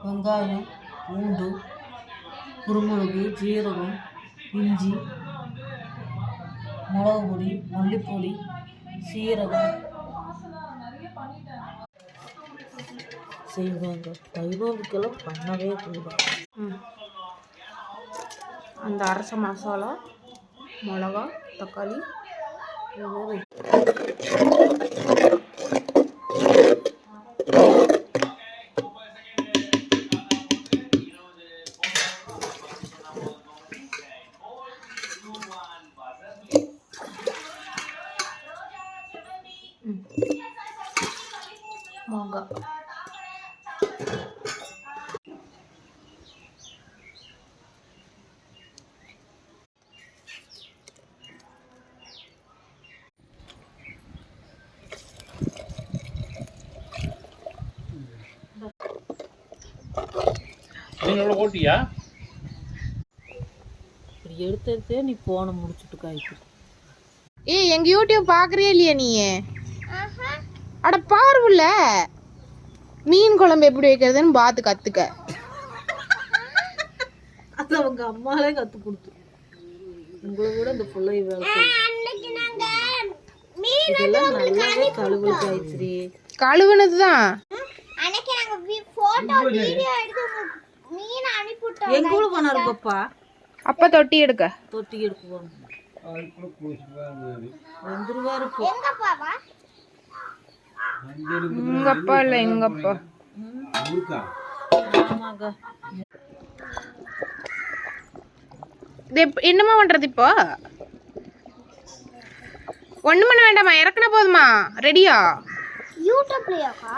வெங்காயம், பூண்டு, குருமிளகு, ஜீரகம், இஞ்சி, மிளகு பொடி, மல்லிப்பொடி, சீரகம் செய்வாங்க. தைரோடுக்கெல்லாம் பண்ணவே கூடாது. அந்த அரைச்ச மசாலா, மிளகா, தக்காளி மாங்காய் ஓட்டியா எடுத்தே நீ போன முடிச்சுட்டு காய்க்கு. எங்க யூடியூப் பாக்குறியா இல்லையா நீ? அட பாருல மீன் குழம்பு எப்படி வைக்கிறதுன்னு பார்த்து கத்துக்க. அது அவங்க அம்மாலே கத்து கொடுத்து உங்களை விட இந்த பிள்ளை வேலை இதெல்லாம் நல்லாவே கழுவுக்கு ஆயிடுச்சு. கழுவுனதுதான் எங்க கூட போனாரு பாப்பா. அப்பா தொட்டி எடுக்க போகணும். உங்க அப்பா இல்ல எங்க அப்பா. என்னமா பண்றது இப்போ? ஒண்ணு பண்ண வேண்டாமா, இறக்குன போதுமா? ரெடியா? யூடியூப்லயாக்கா?